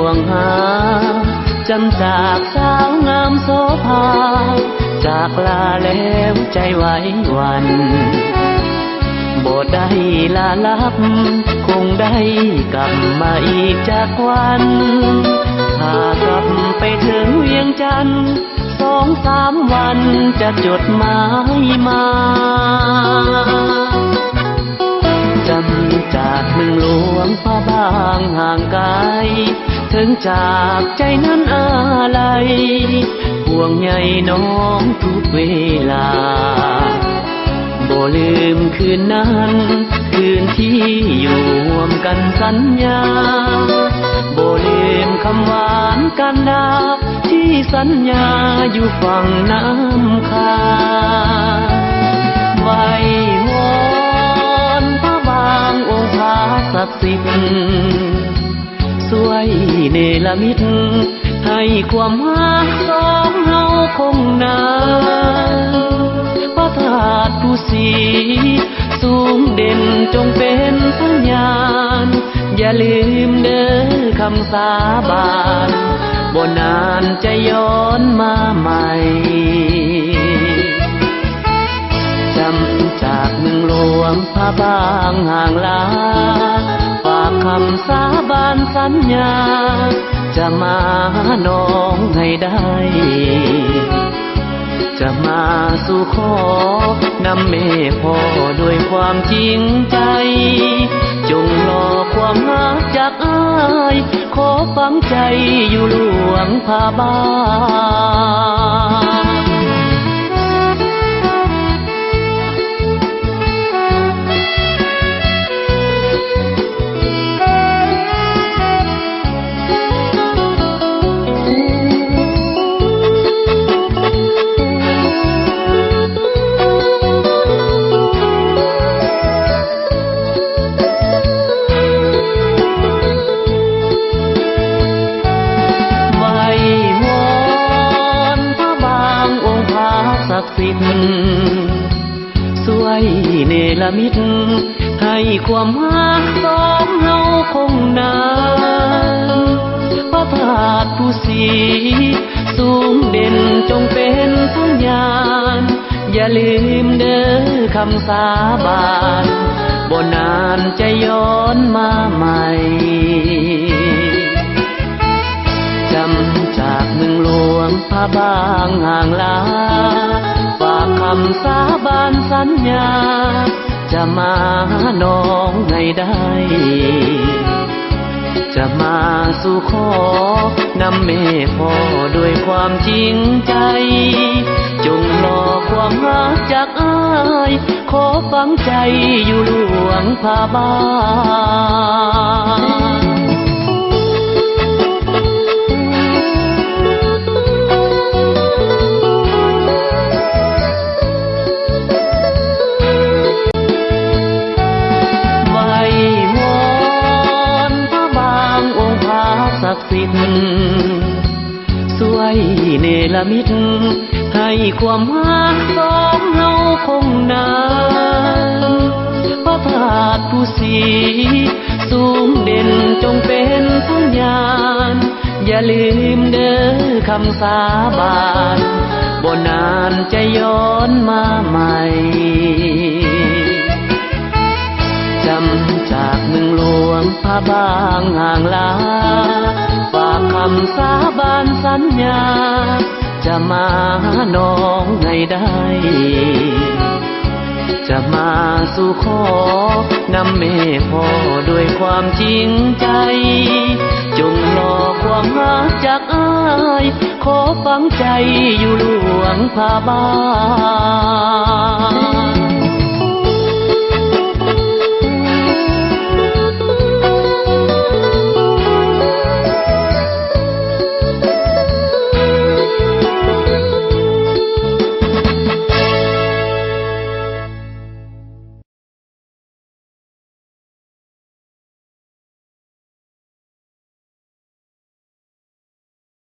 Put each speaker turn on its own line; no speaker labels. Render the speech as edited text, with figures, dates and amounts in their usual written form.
ห่วงหาจำจากสาวงามโสภาจากลาแล้วใจไหวหวั่นบ่ได้ลาลับคงได้กลับมาอีกจากวันถ้ากลับไปถึงเวียงจันทร์2-3 วันจะจดหมายมาจำจากเมืองหลวงพระบางห่างไกลถึงจากใจนั้นอะไรห่วงใยน้องทุกเวลาบ่ลืมคืนนั้นคืนที่อยู่ร่วมกันสัญญาบ่ลืมคำหวานกันดาที่สัญญาอยู่ฝั่งน้ำคาไว้วอนพระบางองค์พระศักดิ์สิทธิ์ช่วยเนรมิตให้ความรักสองเฮาคงนานพระธาตุผู้ศรีสูงเด่นจงเป็นพยานอย่าลืมเด้อคำสาบานบ่นานจะย้อนมาใหม่จำจากเมืองหลวงพระบางห่างลาฝากคำสาบานสัญญาจะมาน้องให้ได้จะมาสู่ขอนำแม่พ่อด้วยความจริงใจจงรอความรักจากอ้ายขอฝังใจอยู่หลวงพระบางช่วยเนรมิตให้ความรักสองเฮาคงนานพระธาตุผู้ศรีสูงเด่นจงเป็นพยานอย่าลืมเด้อคำสาบานบ่นานจะย้อนมาใหม่จำจากเมืองหลวงพระบางห่างลาฝากคำสาบานสัญญาจะมาน้องให้ได้จะมาสู่ขอนำแม่พ่อด้วยความจริงใจจงรอความรักจากอ้ายขอฝังใจอยู่หลวงพระบางสิทธิ์ช่วยเนรมิตให้ความรักสองเฮาคงนานพระธาตุผู้ศรีสูงเด่นจงเป็นพยานอย่าลืมเด้อคำสาบานบ่นานจะย้อนมาใหม่จำจากเมืองหลวงพระบางห่างลาฝากคำสาบานสัญญาจะมาน้องให้ได้จะมาสู่ขอนำแม่พ่อด้วยความจริงใจจงรอความรักจากอ้ายขอฝังใจอยู่หลวงพระบาง